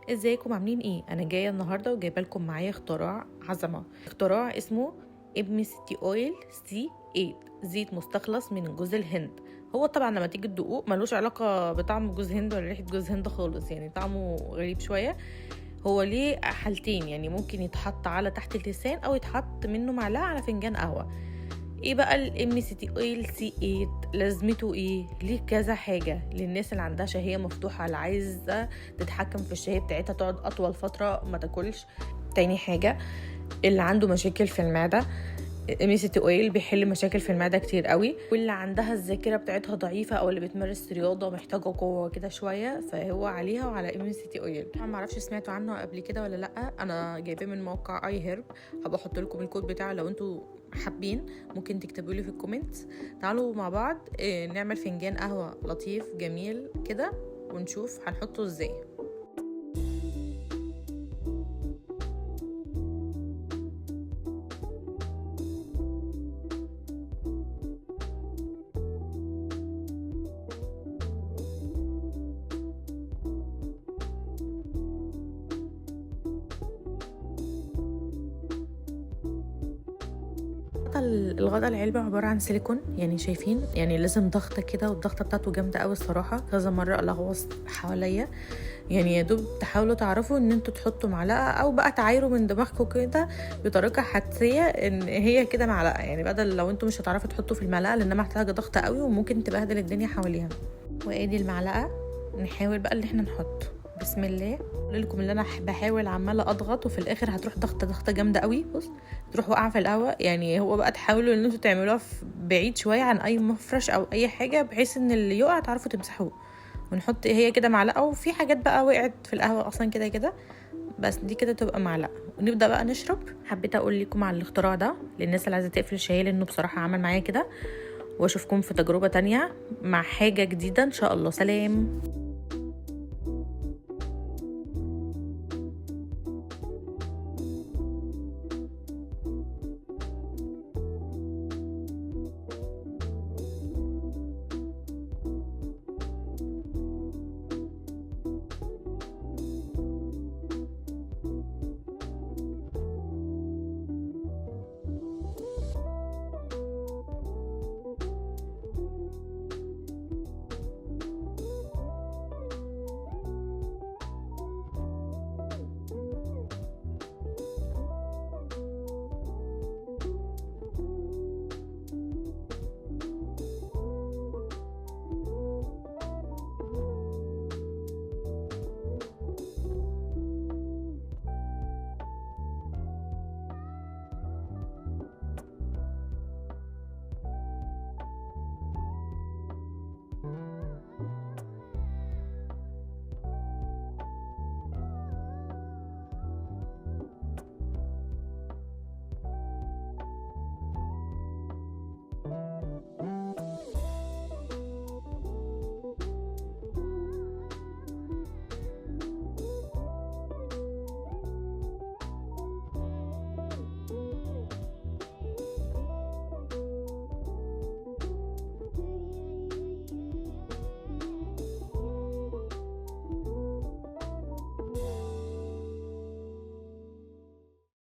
ازيكم عاملين ايه؟ انا جايه النهارده وجايبه لكم معايا اختراع عظمه. اختراع اسمه MCT اويل C8، زيت مستخلص من جوز الهند. هو طبعا لما تيجي تدوقوه ملوش علاقه بطعم جوز هند ولا ريحه جوز هند خالص، يعني طعمه غريب شويه. هو ليه حالتين، يعني ممكن يتحط على تحت اللسان او يتحط منه معلقه على فنجان قهوه. ايه بقى MCT اويل C8؟ لازمته ايه؟ ليه كذا حاجه للناس اللي عندها شهيه مفتوحه، اللي عايزه تتحكم في الشهيه بتاعتها، تقعد اطول فتره ما تاكلش. تاني حاجه، اللي عنده مشاكل في المعده، MCT اويل بيحل مشاكل في المعده كتير قوي. واللي عندها الذاكره بتاعتها ضعيفه او اللي بتمارس رياضه محتاجه قوه كده شويه، فهو عليها وعلى MCT اويل. طبعا ما اعرفش سمعتوا عنه قبل كده ولا لا، انا جايباه من موقع اي هيرب. هبقى احط لكم الكود بتاعه لو انتوا حابين، ممكن تكتبوا لي في الكومنت. تعالوا مع بعض نعمل فنجان قهوه لطيف جميل كده ونشوف هنحطه ازاي. الغطا العلبة عبارة عن سيليكون، يعني شايفين، يعني لازم ضغطة كده، والضغطة بتاعته جامدة قوي الصراحة. كذا مرة الغوص حواليا، يعني يا دوب تحاولوا تعرفوا ان انتوا تحطوا معلقة او بقى تعايروا من دماغكم كده بطريقة حدسية ان هي كده معلقة، يعني بدل لو انتوا مش هتعرفوا تحطوا في المعلقة لانها محتاجة ضغط قوي وممكن تبهدل الدنيا حواليها. وادي المعلقة، نحاول بقى اللي احنا نحط. بسم الله. اقول لكم اللي انا بحاول عماله اضغط وفي الاخر هتروح ضغطه جامده قوي، بص تروح واقعه في القهوه. يعني هو بقى تحاولوا ان انتوا تعملوها بعيد شويه عن اي مفرش او اي حاجه، بحيث ان اللي يقع تعرفوا تمسحوه. ونحط هي كده معلقه، وفي حاجات بقى وقعت في القهوه اصلا كده كده، بس دي كده تبقى معلقه. ونبدا بقى نشرب. حبيت اقول لكم على الاختراع ده للناس اللي عايزه تقفل الشاي، لانه بصراحه عمل معايا كده. واشوفكم في تجربه تانية مع حاجه جديده ان شاء الله. سلام.